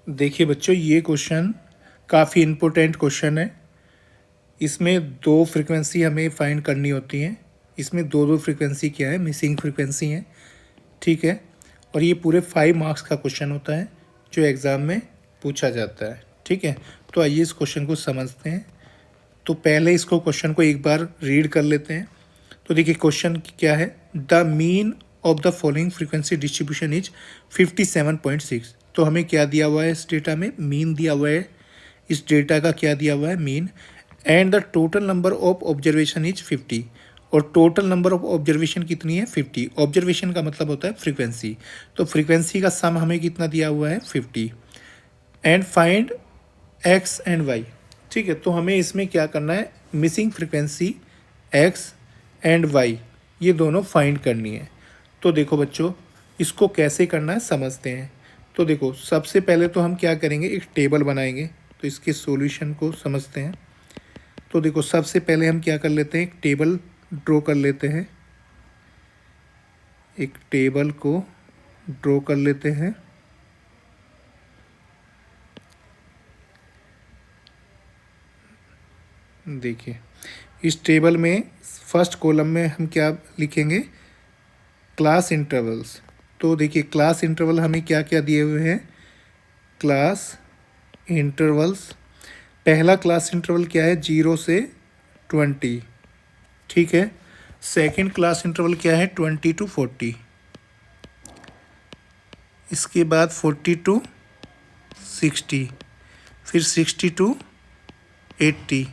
देखिए बच्चों, ये क्वेश्चन काफ़ी इम्पोर्टेंट क्वेश्चन है। इसमें दो फ्रीक्वेंसी हमें फाइंड करनी होती हैं। इसमें दो फ्रीक्वेंसी क्या है, मिसिंग फ्रीक्वेंसी है, ठीक है। और ये पूरे 5 मार्क्स का क्वेश्चन होता है जो एग्ज़ाम में पूछा जाता है, ठीक है। तो आइए इस क्वेश्चन को समझते हैं। तो पहले इसको क्वेश्चन को एक बार रीड कर लेते हैं। तो देखिए क्वेश्चन क्या है, the mean of the following frequency distribution is 57.6। तो हमें क्या दिया हुआ है इस डेटा में, मीन दिया हुआ है। इस डेटा का क्या दिया हुआ है, mean. And the total number of observation is 50। और टोटल नंबर ऑफ ऑब्जर्वेशन कितनी है, 50। ऑब्जर्वेशन का मतलब होता है फ्रीक्वेंसी। तो फ्रीक्वेंसी का सम हमें कितना दिया हुआ है, 50। And find x and y, ठीक है। तो हमें इसमें क्या करना है, missing frequency x and y ये दोनों फाइंड करनी है। तो देखो बच्चों, इसको कैसे करना है समझते हैं। तो देखो सबसे पहले तो हम क्या करेंगे, एक टेबल बनाएंगे। तो इसके सॉल्यूशन को समझते हैं। तो देखो सबसे पहले हम क्या कर लेते हैं, एक टेबल ड्रॉ कर लेते हैं। एक टेबल को ड्रॉ कर लेते हैं। देखिए इस टेबल में फर्स्ट कॉलम में हम क्या लिखेंगे, क्लास इंटरवल्स। तो देखिए क्लास इंटरवल हमें क्या क्या दिए हुए हैं, क्लास इंटरवल्स। पहला क्लास इंटरवल क्या है, 0 से 20, ठीक है। सेकंड क्लास इंटरवल क्या है, 20 to 40। इसके बाद 40 to 60, फिर 60 to 80,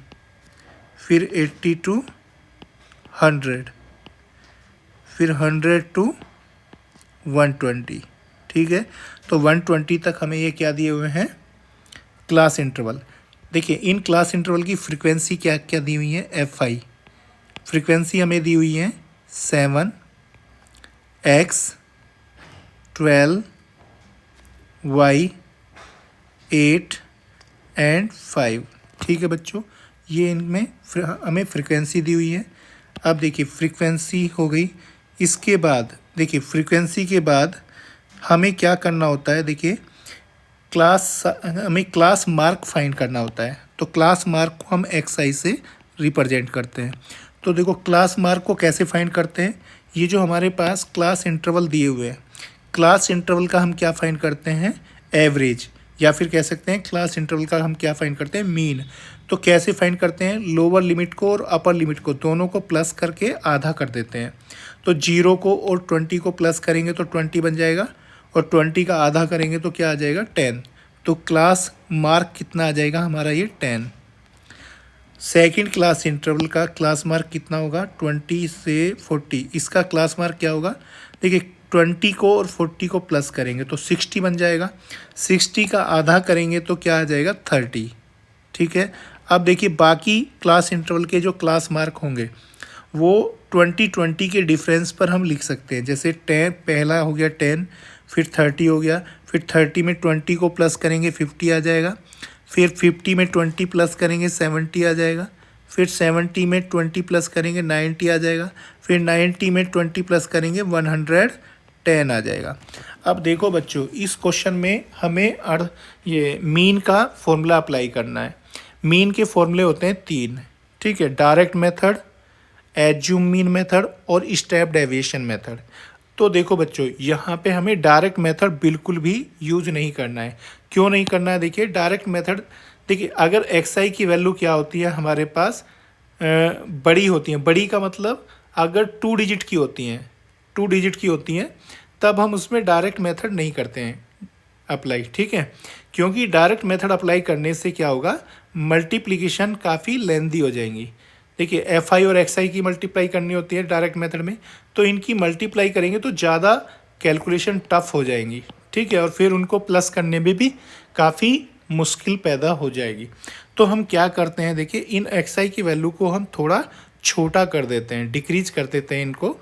फिर 80 to 100, फिर 100 to 120, ठीक है। तो 120 तक हमें ये क्या दिए हुए हैं, क्लास इंटरवल। देखिए इन क्लास इंटरवल की फ्रीक्वेंसी क्या क्या दी हुई है, Fi। फ्रीक्वेंसी हमें दी हुई है 7, X, 12, Y, 8 एंड 5, ठीक है बच्चों। ये इनमें हमें फ्रीक्वेंसी दी हुई है। अब देखिए फ्रीक्वेंसी हो गई। इसके बाद देखिए फ्रीक्वेंसी के बाद हमें क्या करना होता है, देखिए हमें क्लास मार्क फाइंड करना होता है। तो क्लास मार्क को हम XI से रिप्रेजेंट करते हैं। तो देखो क्लास मार्क को कैसे फाइंड करते हैं, ये जो हमारे पास क्लास इंटरवल दिए हुए हैं, क्लास इंटरवल का हम क्या फाइंड करते हैं, एवरेज, या फिर कह सकते हैं क्लास इंटरवल का हम क्या फाइंड करते हैं, मीन। तो कैसे फाइंड करते हैं, लोअर लिमिट को और अपर लिमिट को दोनों को प्लस करके आधा कर देते हैं। तो 0 को और 20 को प्लस करेंगे तो 20 बन जाएगा, और 20 का आधा करेंगे तो क्या आ जाएगा, 10। तो क्लास मार्क कितना आ जाएगा हमारा, ये 10। सेकंड क्लास इंटरवल का क्लास मार्क कितना होगा, 20 से 40। इसका क्लास मार्क क्या होगा, देखिए 20 को और 40 को प्लस करेंगे तो 60 बन जाएगा। 60 का आधा करेंगे तो क्या आ जाएगा, 30, ठीक है। अब देखिए बाकी क्लास इंटरवल के जो क्लास मार्क होंगे वो 20 के डिफरेंस पर हम लिख सकते हैं। जैसे 10 पहला हो गया 10, फिर 30 हो गया, फिर 30 में 20 को प्लस करेंगे 50 आ जाएगा, फिर 50 में 20 प्लस करेंगे 70 आ जाएगा, फिर 70 में 20 प्लस करेंगे 90 आ जाएगा, फिर 90 में 20 प्लस करेंगे 110 आ जाएगा। अब देखो बच्चों इस क्वेश्चन में हमें ये मीन का फॉर्मूला अप्लाई करना है। मीन के फॉर्मूले होते हैं 3, ठीक है, direct method, assume mean method और स्टेप डेविएशन मेथड। तो देखो बच्चों यहाँ पे हमें डायरेक्ट मेथड बिल्कुल भी यूज नहीं करना है। क्यों नहीं करना है, देखिए डायरेक्ट मेथड, देखिए अगर XI की वैल्यू क्या होती है हमारे पास, बड़ी होती है। बड़ी का मतलब अगर 2 डिजिट की होती हैं, 2 डिजिट की होती हैं, तब हम उसमें डायरेक्ट मेथड नहीं करते हैं अप्लाई, ठीक है। क्योंकि डायरेक्ट मेथड अप्लाई करने से क्या होगा, मल्टीप्लिकेशन काफ़ी लेंदी हो जाएंगी। देखिए Fi और Xi की मल्टीप्लाई करनी होती है डायरेक्ट मेथड में, तो इनकी मल्टीप्लाई करेंगे तो ज़्यादा कैलकुलेशन टफ हो जाएंगी, ठीक है, और फिर उनको प्लस करने में भी काफ़ी मुश्किल पैदा हो जाएगी। तो हम क्या करते हैं, देखिए इन Xi की वैल्यू को हम थोड़ा छोटा कर देते हैं, डिक्रीज कर देते हैं इनको।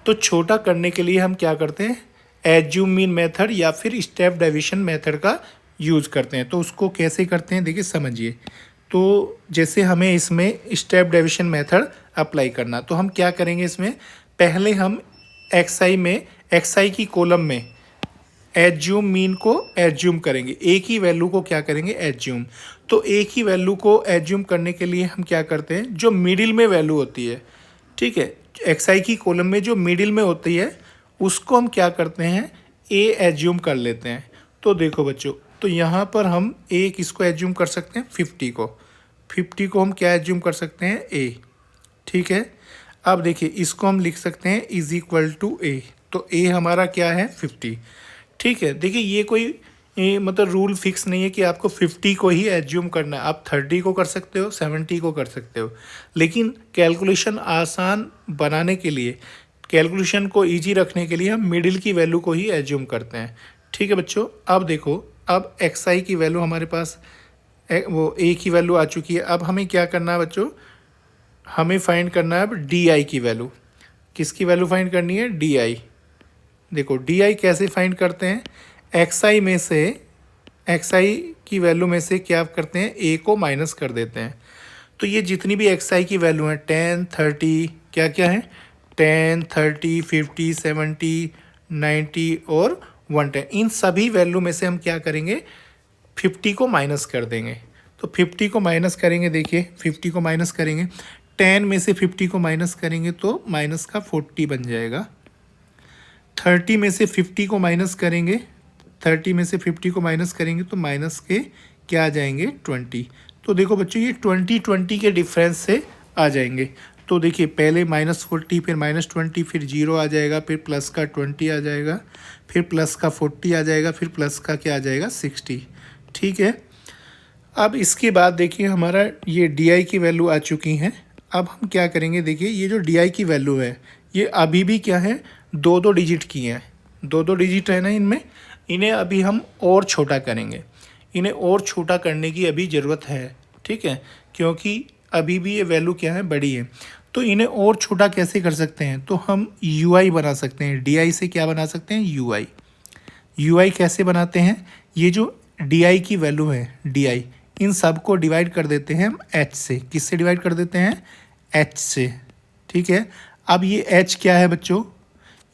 तो छोटा करने के लिए हम क्या करते हैं, एज्यूम मीन मेथड या फिर स्टेप डेविएशन मेथड का यूज़ करते हैं। तो उसको कैसे करते हैं, देखिए समझिए। तो जैसे हमें इसमें स्टेप डेविएशन मेथड अप्लाई करना, तो हम क्या करेंगे, इसमें पहले हम XI की कॉलम में एज्यूम मीन को एज्यूम करेंगे, एक ही वैल्यू को क्या करेंगे, एज्यूम। तो एक ही वैल्यू को एज्यूम करने के लिए हम क्या करते हैं, जो मिडिल में वैल्यू होती है, ठीक है, एक्स आई की कॉलम में जो मिडिल में होती है उसको हम क्या करते हैं, ए एज्यूम कर लेते हैं। तो देखो बच्चों, तो यहाँ पर हम ए किसको एज्यूम कर सकते हैं, 50 को हम क्या एज्यूम कर सकते हैं, ए। ठीक है, अब देखिए इसको हम लिख सकते हैं इज इक्वल टू ए। तो ए हमारा क्या है, 50। ठीक है, देखिए ये कोई मतलब रूल फिक्स नहीं है कि आपको 50 को ही एज्यूम करना है, आप 30 को कर सकते हो, 70 को कर सकते हो, लेकिन कैलकुलेशन आसान बनाने के लिए, कैलकुलेशन को इजी रखने के लिए हम मिडिल की वैल्यू को ही एज्यूम करते हैं। ठीक है बच्चों, अब देखो, अब एक्स आई की वैल्यू हमारे पास वो ए की वैल्यू आ चुकी है। अब हमें क्या करना है बच्चों, हमें फाइंड करना है अब डी आई की वैल्यू। किसकी वैल्यू फाइंड करनी है, डी आई। देखो डी आई कैसे फाइंड करते हैं, एक्स आई में से, एक्स आई की वैल्यू में से क्या करते हैं, ए को माइनस कर देते हैं। तो ये जितनी भी एक्स आई की वैल्यू है 10, 30, क्या क्या है, 10, 30, 50, 70, 90 और 110, इन सभी वैल्यू में से हम क्या करेंगे, 50 को माइनस कर देंगे। तो 50 को माइनस करेंगे, देखिए 50 को माइनस करेंगे, 10 में से 50 को माइनस करेंगे तो माइनस का 40 बन जाएगा। 30 में से 50 को माइनस करेंगे, 30 में से 50 को माइनस करेंगे तो माइनस के क्या आ जाएंगे, 20। तो देखो बच्चों ये 20 के डिफरेंस से आ जाएंगे। तो देखिए पहले -40, फिर -20, फिर 0 आ जाएगा, फिर प्लस का 20 आ जाएगा, फिर प्लस का 40 आ जाएगा, फिर प्लस का क्या आ जाएगा, 60। ठीक है, अब इसके बाद देखिए हमारा ये डी आई की वैल्यू आ चुकी हैं। अब हम क्या करेंगे, देखिए ये जो डी आई की वैल्यू है ये अभी भी क्या है, 2-2 डिजिट की हैं, 2-2 डिजिट है ना इनमें, इन्हें अभी हम और छोटा करेंगे, इन्हें और छोटा करने की अभी ज़रूरत है। ठीक है, क्योंकि अभी भी ये वैल्यू क्या है, बड़ी है। तो इन्हें और छोटा कैसे कर सकते हैं, तो हम यू आई बना सकते हैं, डी आई से क्या बना सकते हैं, यू आई। यू आई कैसे बनाते हैं, ये जो डी आई की वैल्यू है, डी आई, इन सब को डिवाइड कर देते हैं हम एच से। किससे डिवाइड कर देते हैं, एच से। ठीक है, अब ये एच क्या है बच्चों,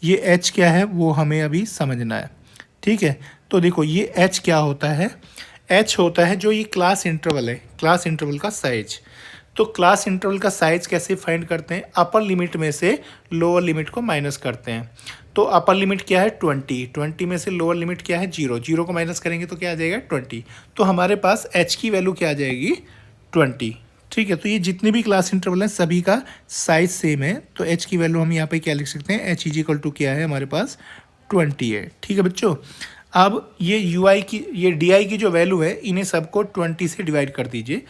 ये एच क्या है वो हमें अभी समझना है। ठीक है, तो देखो ये एच क्या होता है, एच होता है जो ये क्लास इंटरवल है, क्लास इंटरवल का साइज। तो क्लास इंटरवल का साइज कैसे फाइंड करते हैं, अपर लिमिट में से लोअर लिमिट को माइनस करते हैं। तो अपर लिमिट क्या है, 20 में से लोअर लिमिट क्या है, 0 को माइनस करेंगे तो क्या आ जाएगा, 20। तो हमारे पास एच की वैल्यू क्या आ जाएगी, 20। ठीक है, तो ये जितने भी क्लास इंटरवल हैं सभी का साइज सेम है। तो एच की वैल्यू हम यहाँ पे क्या लिख सकते हैं, एच इज इक्वल टू क्या है, हमारे पास 20 है। ठीक है बच्चों, अब ये यू आई की, ये डी आई की जो वैल्यू है, इन्हें सबको 20 से डिवाइड कर दीजिए।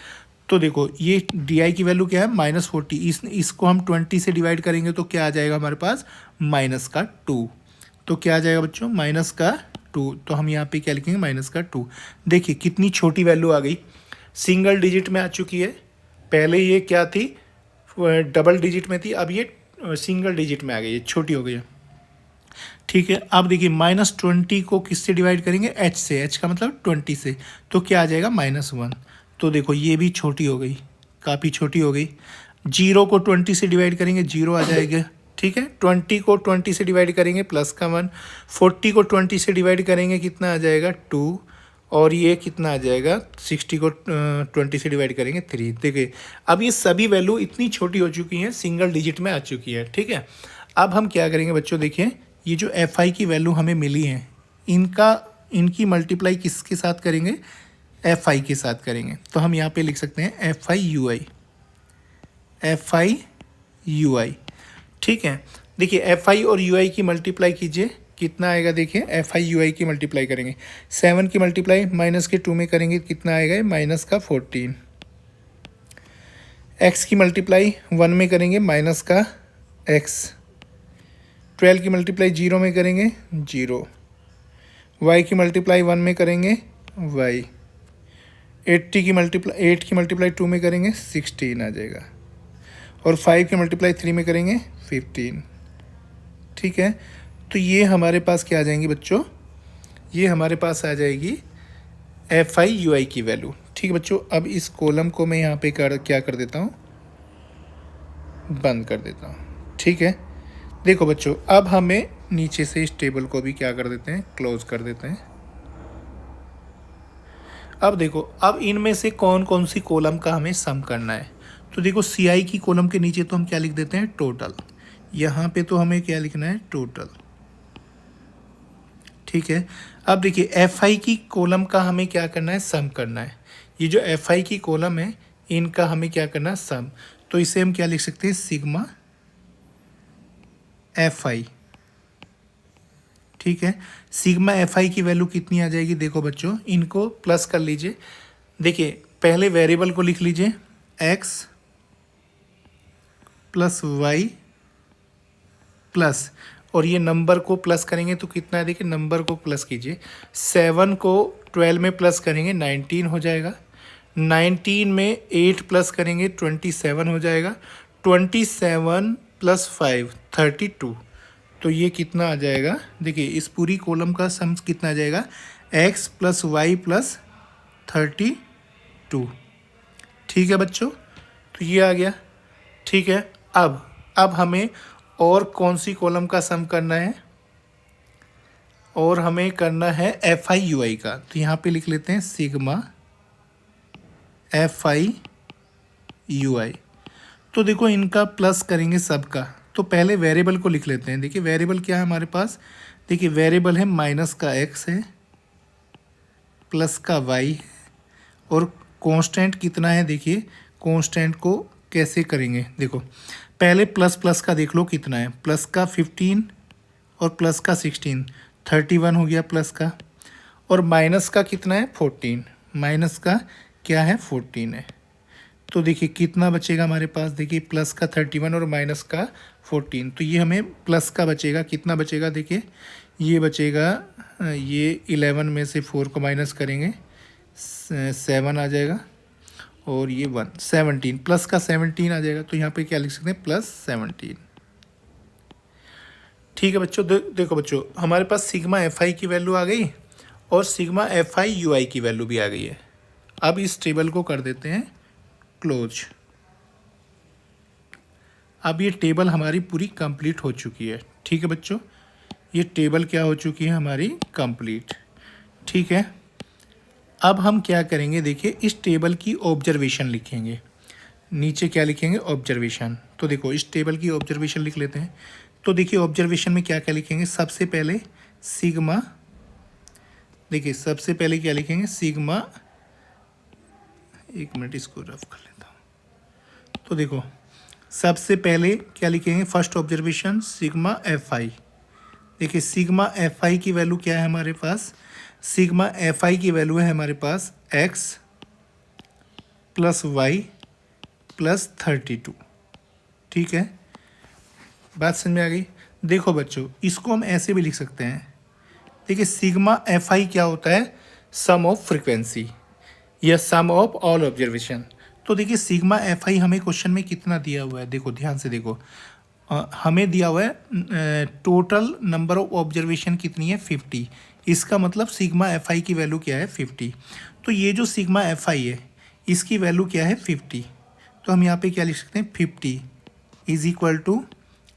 तो देखो ये डी आई की वैल्यू क्या है, -40, इसको हम 20 से डिवाइड करेंगे तो क्या आ जाएगा हमारे पास, -2। तो क्या आ जाएगा बच्चों, -2। तो हम यहाँ पे क्या लिखेंगे, -2। देखिए कितनी छोटी वैल्यू आ गई, सिंगल डिजिट में आ चुकी है। पहले ये क्या थी, डबल डिजिट में थी, अब ये सिंगल डिजिट में आ गई है, छोटी हो गई है। ठीक है, अब देखिए -20 को किससे डिवाइड करेंगे, एच से, एच का मतलब 20 से, तो क्या आ जाएगा, -1। तो देखो ये भी छोटी हो गई, काफ़ी छोटी हो गई। 0 को 20 से डिवाइड करेंगे, 0 आ जाएगा। ठीक है, 20 को 20 से डिवाइड करेंगे, प्लस का 1। 40 को 20 से डिवाइड करेंगे, कितना आ जाएगा, 2। और ये कितना आ जाएगा, 60 को 20 से डिवाइड करेंगे, 3। देखिए अब ये सभी वैल्यू इतनी छोटी हो चुकी हैं, सिंगल डिजिट में आ चुकी है। ठीक है, अब हम क्या करेंगे बच्चों, देखिए ये जो एफ आई की वैल्यू हमें मिली है, इनकी मल्टीप्लाई किसके साथ करेंगे, एफ आई के साथ करेंगे। तो हम यहाँ पे लिख सकते हैं F I U I, F I U I. ठीक है, देखिए एफ आई और यू आई की मल्टीप्लाई कीजिए, कितना आएगा, देखिए एफ आई यू आई की मल्टीप्लाई करेंगे, 7 की मल्टीप्लाई -2 में करेंगे, कितना आएगा, -14। एक्स की मल्टीप्लाई 1 में करेंगे, -x। 12 की मल्टीप्लाई 0 में करेंगे, 0। y की मल्टीप्लाई 1 में करेंगे, y। 8 की मल्टीप्लाई 2 में करेंगे, 16 आ जाएगा। और 5 की मल्टीप्लाई 3 में करेंगे, 15। ठीक है, तो ये हमारे पास क्या आ जाएंगी बच्चों, ये हमारे पास आ जाएगी एफ आई यू आई की वैल्यू। ठीक है बच्चों, अब इस कॉलम को मैं यहाँ पे क्या कर देता हूँ, बंद कर देता हूँ। ठीक है, देखो बच्चों, अब हमें नीचे से इस टेबल को भी क्या कर देते हैं, क्लोज कर देते हैं। अब देखो, अब इनमें से कौन कौन सी कॉलम का हमें सम करना है। तो देखो CI की कॉलम के नीचे तो हम क्या लिख देते हैं, टोटल। यहाँ पे तो हमें क्या लिखना है, टोटल। ठीक है। अब देखिए FI की कॉलम का हमें क्या करना है, सम करना है। ये जो FI की कॉलम है इनका हमें क्या करना है, सम। तो इसे हम क्या लिख सकते हैं, सिग्मा FI। ठीक है। सिग्मा FI की वैल्यू कितनी आ जाएगी, देखो बच्चों इनको प्लस कर लीजिए। देखिए पहले वेरिएबल को लिख लीजिए x प्लस वाई प्लस, और ये नंबर को प्लस करेंगे तो कितना है, देखिए नंबर को प्लस कीजिए। 7 को 12 में प्लस करेंगे 19 हो जाएगा। 19 में 8 प्लस करेंगे 27 हो जाएगा। 27 प्लस 5 32। तो ये कितना आ जाएगा, देखिए इस पूरी कॉलम का सम कितना आ जाएगा, x प्लस वाई प्लस 32। ठीक है बच्चों, तो ये आ गया। ठीक है। अब हमें और कौन सी कॉलम का सम करना है, और हमें करना है FI UI का। तो यहाँ पे लिख लेते हैं सिग्मा FI UI। तो देखो इनका प्लस करेंगे सबका। तो पहले वेरिएबल को लिख लेते हैं। देखिए वेरिएबल क्या है हमारे पास, देखिए वेरिएबल है माइनस का x है, प्लस का y है, और कांस्टेंट कितना है, देखिए कांस्टेंट को कैसे करेंगे, देखो पहले प्लस प्लस का देख लो कितना है, प्लस का 15 और प्लस का 16, 31 हो गया प्लस का, और माइनस का कितना है 14, माइनस का क्या है 14 है। तो देखिए कितना बचेगा हमारे पास, देखिए प्लस का 31 और माइनस का 14, तो ये हमें प्लस का बचेगा, कितना बचेगा, देखिए ये बचेगा, ये 11 में से 4 को माइनस करेंगे 7 आ जाएगा, और ये 1 17, प्लस का 17 आ जाएगा। तो यहाँ पे क्या लिख सकते हैं, प्लस 17। ठीक है बच्चों, देखो बच्चों हमारे पास सिग्मा FI की वैल्यू आ गई और सिग्मा FI UI की वैल्यू भी आ गई है। अब इस टेबल को कर देते हैं क्लोज। अब ये टेबल हमारी पूरी कंप्लीट हो चुकी है। ठीक है बच्चों, ये टेबल क्या हो चुकी है हमारी, कंप्लीट। ठीक है। अब हम क्या करेंगे, देखिए इस टेबल की ऑब्जर्वेशन लिखेंगे। नीचे क्या लिखेंगे, ऑब्जर्वेशन। तो देखो इस टेबल की ऑब्जर्वेशन लिख लेते हैं। तो देखिए ऑब्जर्वेशन में क्या क्या लिखेंगे, सबसे पहले सिग्मा, देखिए सबसे पहले क्या लिखेंगे, सिग्मा, एक मिनट इसको रफ कर लेता हूँ। तो देखो सबसे पहले क्या लिखेंगे, फर्स्ट ऑब्जर्वेशन सिग्मा FI। देखिए सिग्मा FI की वैल्यू क्या है हमारे पास, सिग्मा FI की वैल्यू है हमारे पास x प्लस वाई प्लस 32। ठीक है, बात समझ में आ गई। देखो बच्चों इसको हम ऐसे भी लिख सकते हैं। देखिए सिग्मा FI क्या होता है, सम ऑफ फ्रीक्वेंसी या सम ऑफ ऑल ऑब्जर्वेशन। तो देखिए सिग्मा FI हमें क्वेश्चन में कितना दिया हुआ है, देखो ध्यान से देखो, हमें दिया हुआ है टोटल नंबर ऑफ ऑब्जर्वेशन कितनी है 50। इसका मतलब सिग्मा FI की वैल्यू क्या है 50। तो ये जो सिग्मा FI है इसकी वैल्यू क्या है 50। तो हम यहाँ पे क्या लिख सकते हैं, 50 is equal to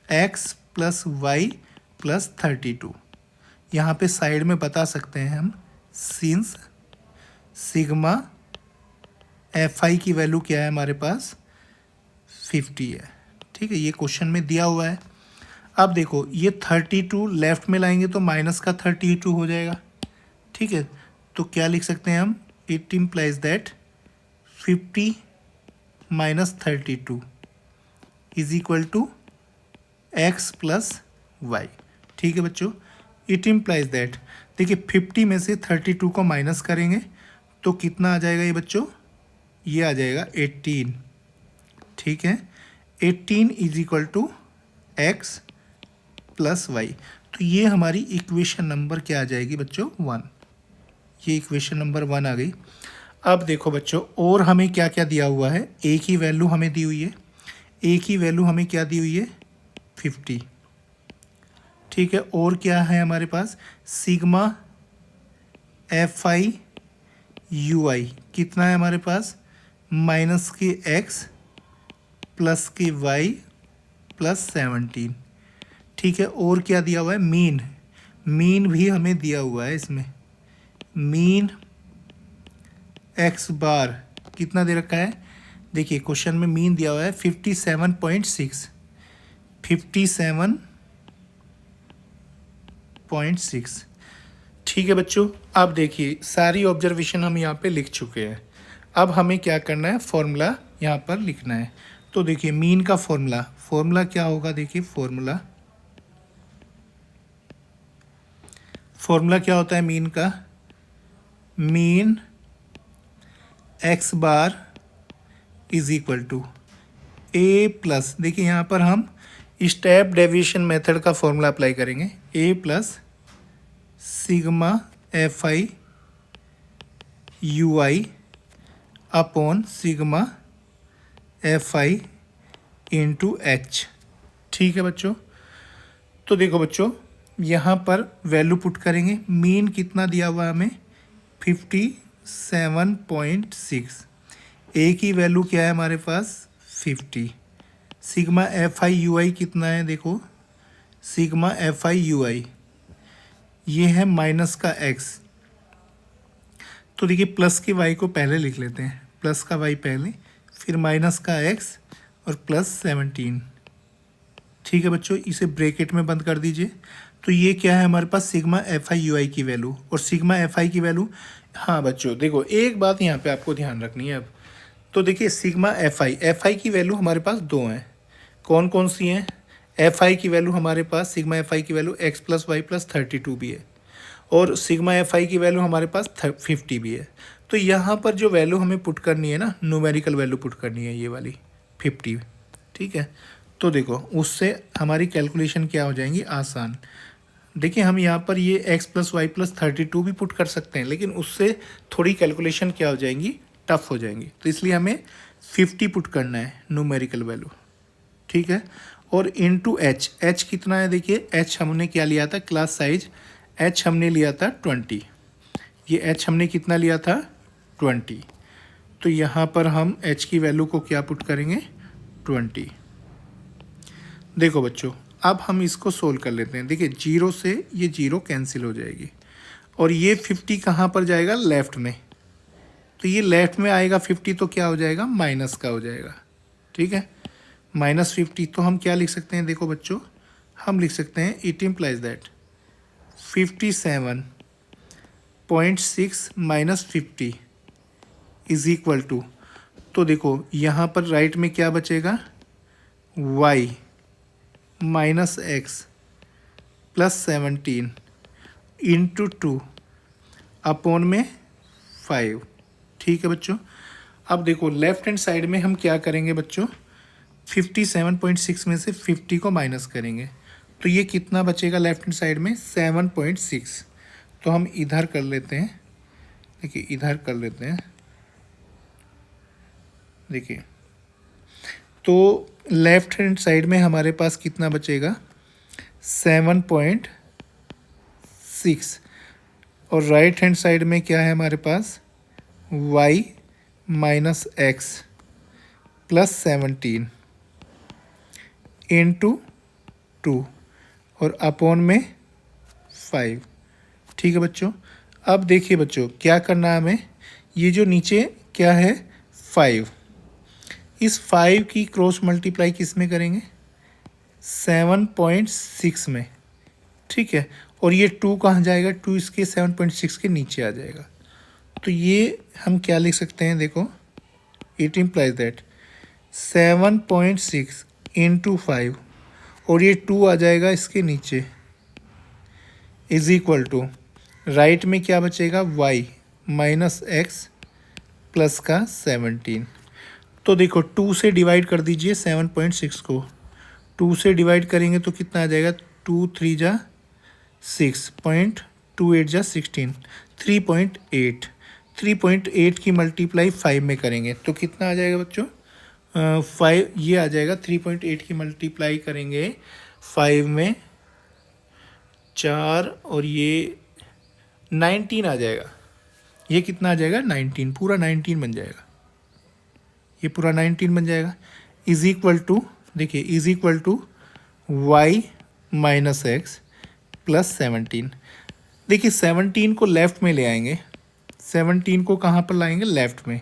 x plus y plus 32। यहाँ पे साइड में बता सकते हैं हम, सिंस सिग्मा FI की वैल्यू क्या है हमारे पास 50 है। ठीक है, ये क्वेश्चन में दिया हुआ है। अब देखो ये 32 लेफ्ट में लाएंगे तो माइनस का 32 हो जाएगा। ठीक है, तो क्या लिख सकते हैं हम, it implies that 50 minus 32 is equal to x plus y. ठीक है बच्चों, इट इम्प्लाइज दैट, देखिए 50 में से 32 को माइनस करेंगे तो कितना आ जाएगा ये बच्चों, ये आ जाएगा 18। ठीक है, 18 is equal to x plus y. तो ये हमारी इक्वेशन नंबर क्या आ जाएगी बच्चों, 1। ये इक्वेशन नंबर 1 आ गई। अब देखो बच्चों और हमें क्या क्या दिया हुआ है, एक ही वैल्यू हमें दी हुई है, एक ही वैल्यू हमें क्या दी हुई है 50। ठीक है, और क्या है हमारे पास, सिग्मा FI UI कितना है हमारे पास, माइनस के x प्लस के y प्लस 17। ठीक है। और क्या दिया हुआ है, मीन, मीन भी हमें दिया हुआ है इसमें। मीन एक्स बार कितना दे रखा है, देखिए क्वेश्चन में मीन दिया हुआ है 57.6, 57.6। ठीक है बच्चों, अब देखिए सारी ऑब्जर्वेशन हम यहाँ पे लिख चुके हैं। अब हमें क्या करना है, फॉर्मूला यहाँ पर लिखना है। तो देखिए मीन का फॉर्मूला, फॉर्मूला क्या होगा, देखिए फॉर्मूला क्या होता है मीन का, mean X bar is equal to A plus, देखिए यहाँ पर हम स्टेप डेविएशन मेथड का फॉर्मूला अप्लाई करेंगे, A plus sigma F I U I upon sigma F I into H. ठीक है बच्चों, तो देखो बच्चों यहाँ पर वैल्यू पुट करेंगे। मीन कितना दिया हुआ है हमें, 57.6, ए की वैल्यू क्या है हमारे पास 50, सिग्मा एफ आई यू आई कितना है, देखो सिग्मा एफ आई यू आई ये है माइनस का एक्स, तो देखिए प्लस के वाई को पहले लिख लेते हैं, प्लस का वाई पहले, फिर माइनस का एक्स और प्लस 17। ठीक है बच्चों, इसे ब्रैकेट में बंद कर दीजिए। तो ये क्या है हमारे पास, सिग्मा एफ आई यू आई की वैल्यू, और सिग्मा एफ आई की वैल्यू, हाँ बच्चों देखो एक बात यहाँ पे आपको ध्यान रखनी है। अब तो देखिए सिग्मा एफ आई की वैल्यू हमारे पास दो हैं, कौन कौन सी हैं, एफ आई की वैल्यू हमारे पास, सिग्मा एफ आई की value x plus y plus 32 भी है, और सिग्मा एफ आई की वैल्यू हमारे पास 50 भी है। तो यहाँ पर जो वैल्यू हमें पुट करनी है ना, न्यूमेरिकल वैल्यू पुट करनी है ये वाली 50। ठीक है, तो देखो उससे हमारी कैलकुलेशन क्या हो जाएंगी, आसान। देखिए हम यहाँ पर ये x प्लस वाई प्लस 32 भी पुट कर सकते हैं, लेकिन उससे थोड़ी कैलकुलेशन क्या हो जाएंगी, टफ हो जाएंगी। तो इसलिए हमें 50 पुट करना है न्यूमेरिकल वैल्यू। ठीक है, और इनटू एच, एच कितना है, देखिए एच हमने क्या लिया था, क्लास साइज एच हमने लिया था 20, ये एच हमने कितना लिया था 20। तो यहाँ पर हम एच की वैल्यू को क्या पुट करेंगे 20। देखो बच्चों अब हम इसको सोल्व कर लेते हैं। देखिए जीरो से ये जीरो कैंसिल हो जाएगी, और ये 50 कहाँ पर जाएगा, लेफ़्ट में, तो ये लेफ़्ट में आएगा 50, तो क्या हो जाएगा, माइनस का हो जाएगा। ठीक है, -50, तो हम क्या लिख सकते हैं, देखो बच्चों हम लिख सकते हैं it implies that 57.6 minus 50 is equal to, तो देखो यहाँ पर राइट में क्या बचेगा, y minus x plus 17 into 2 upon में 5। ठीक है बच्चों, अब देखो लेफ्ट हैंड साइड में हम क्या करेंगे बच्चों, 57.6 में से 50 को माइनस करेंगे, तो ये कितना बचेगा लेफ्ट हैंड साइड में 7.6। तो हम इधर कर लेते हैं, देखिए इधर कर लेते हैं, देखिए तो लेफ्ट हैंड साइड में हमारे पास कितना बचेगा 7.6, और राइट हैंड साइड में क्या है हमारे पास y minus x plus 17 into 2 और अपॉन में 5। ठीक है बच्चों, अब देखिए बच्चों क्या करना है हमें, ये जो नीचे क्या है 5, इस 5 की क्रॉस मल्टीप्लाई किस में करेंगे 7.6 में। ठीक है, और ये 2 कहाँ जाएगा, 2 इसके 7.6 के नीचे आ जाएगा। तो ये हम क्या लिख सकते हैं, देखो इट इम्प्लाइज दैट 7.6 इंटू 5, और ये 2 आ जाएगा इसके नीचे, इज इक्वल टू राइट में क्या बचेगा y माइनस एक्स प्लस का 17। तो देखो 2 से डिवाइड कर दीजिए 7.6 को, 2 से डिवाइड करेंगे तो कितना आ जाएगा, 2 3 जा 6.28 जा 16, 3.8, 3.8 की मल्टीप्लाई 5 में करेंगे तो कितना आ जाएगा बच्चों, 5 ये आ जाएगा, 3.8 की मल्टीप्लाई करेंगे 5 में 4, और ये 19 आ जाएगा। ये कितना आ जाएगा 19, पूरा 19 बन जाएगा, ये पूरा 19 बन जाएगा। इज इक्वल टू, देखिए is equal to y minus x plus 17। देखिए 17 को लेफ़्ट में ले आएंगे, 17 को कहाँ पर लाएंगे, लेफ़्ट में,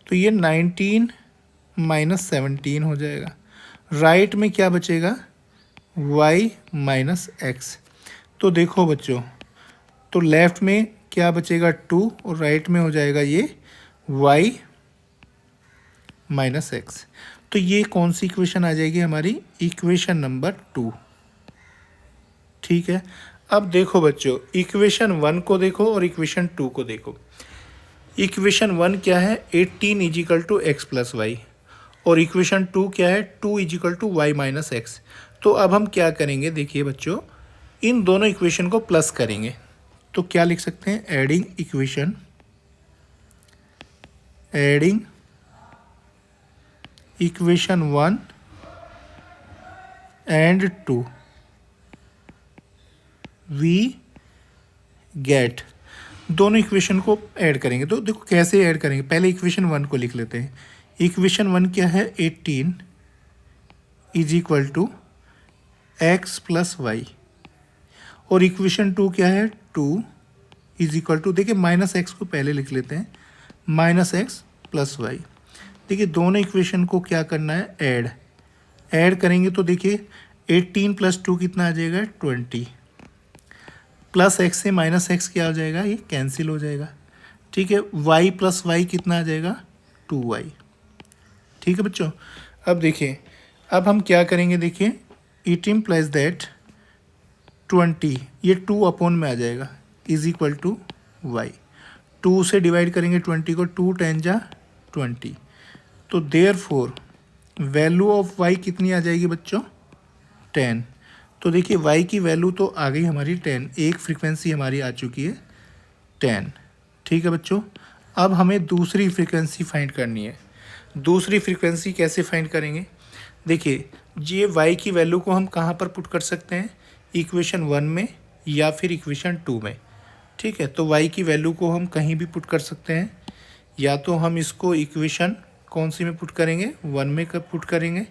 तो ये 19 माइनस 17 हो जाएगा। राइट में क्या बचेगा, y माइनस एक्स। तो देखो बच्चों, तो लेफ़्ट में क्या बचेगा 2 और राइट में हो जाएगा ये y माइनस एक्स। तो ये कौन सी इक्वेशन आ जाएगी हमारी, इक्वेशन नंबर 2। ठीक है, अब देखो बच्चों, इक्वेशन 1 को देखो और इक्वेशन 2 को देखो। इक्वेशन 1 क्या है, 18 is equal to x plus y, और इक्वेशन 2 क्या है, 2 is equal to y minus x. तो अब हम क्या करेंगे, देखिए बच्चों, इन दोनों इक्वेशन को प्लस करेंगे। तो क्या लिख सकते हैं, adding equation, adding equation 1 and 2 we get, दोनों इक्वेशन को ऐड करेंगे। तो देखो कैसे ऐड करेंगे, पहले इक्वेशन 1 को लिख लेते हैं। इक्वेशन 1 क्या है, 18 is equal to x plus y, और इक्वेशन 2 क्या है, 2 इज इक्वल टू, देखिए माइनस एक्स को पहले लिख लेते हैं, माइनस एक्स प्लस वाई। देखिए दोनों इक्वेशन को क्या करना है, ऐड करेंगे। तो देखिए 18 प्लस 2 कितना आ जाएगा, 20, प्लस एक्स से माइनस एक्स क्या हो जाएगा, ये कैंसिल हो जाएगा। ठीक है, y प्लस वाई कितना आ जाएगा, 2y। ठीक है बच्चों, अब देखिए, अब हम क्या करेंगे, देखिए इट इम्प्लाइज दैट 20, ये 2 अपॉन में आ जाएगा, इज इक्वल टू वाई। 2 से डिवाइड करेंगे 20 को, 2 10 जा 20, तो देयरफॉर वैल्यू ऑफ y कितनी आ जाएगी बच्चों, 10। तो देखिए y की वैल्यू तो आ गई हमारी 10, एक फ्रीक्वेंसी हमारी आ चुकी है 10। ठीक है बच्चों, अब हमें दूसरी फ्रीक्वेंसी फाइंड करनी है। दूसरी फ्रीक्वेंसी कैसे फाइंड करेंगे, देखिए ये y की वैल्यू को हम कहाँ पर पुट कर सकते हैं, इक्वेशन 1 में या फिर इक्वेशन 2 में। ठीक है, तो y की वैल्यू को हम कहीं भी पुट कर सकते हैं, या तो हम इसको इक्वेशन कौन सी में पुट करेंगे, 1 में पुट करेंगे,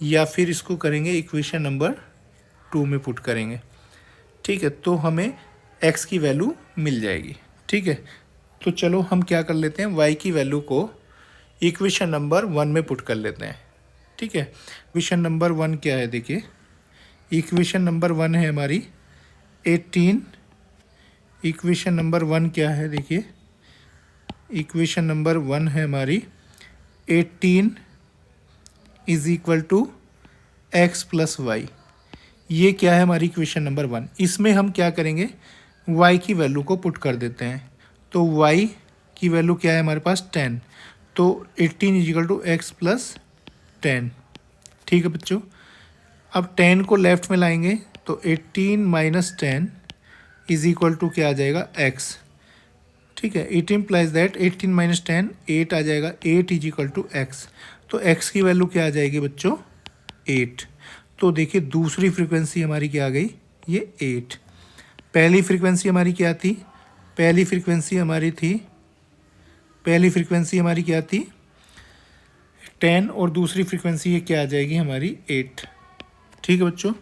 या फिर इसको करेंगे इक्वेशन नंबर 2 में पुट करेंगे। ठीक है, तो हमें x की वैल्यू मिल जाएगी। ठीक है, तो चलो हम क्या कर लेते हैं, y की वैल्यू को इक्वेशन नंबर 1 में पुट कर लेते हैं। ठीक है, इक्वेशन नंबर 1 क्या है, देखिए इक्वेशन नंबर 1 है हमारी 18, इक्वेशन नंबर 1 क्या है, देखिए इक्वेशन नंबर 1 है हमारी 18 is equal to x plus y. ये क्या है हमारी इक्वेशन नंबर 1। इसमें हम क्या करेंगे, y की वैल्यू को पुट कर देते हैं। तो y की वैल्यू क्या है हमारे पास, 10, तो 18 इजिकल टू एक्स प्लस 10। ठीक है बच्चों, अब 10 को लेफ्ट में लाएंगे, तो 18 माइनस 10 इज इक्वल टू क्या आ जाएगा, x। ठीक है, इट इम्प्लाइज दैट 18 माइनस 10 8 आ जाएगा, 8 इज इक्वल टू एक्स। तो x की वैल्यू क्या आ जाएगी बच्चों, 8। तो देखिए दूसरी फ्रीक्वेंसी हमारी क्या आ गई, ये 8। पहली फ्रीक्वेंसी हमारी क्या थी, पहली फ्रीक्वेंसी हमारी क्या थी 10, और दूसरी फ्रीक्वेंसी ये क्या आ जाएगी हमारी 8। ठीक है बच्चों,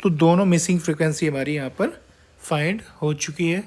तो दोनों मिसिंग फ्रीक्वेंसी हमारी यहाँ पर फाइंड हो चुकी है।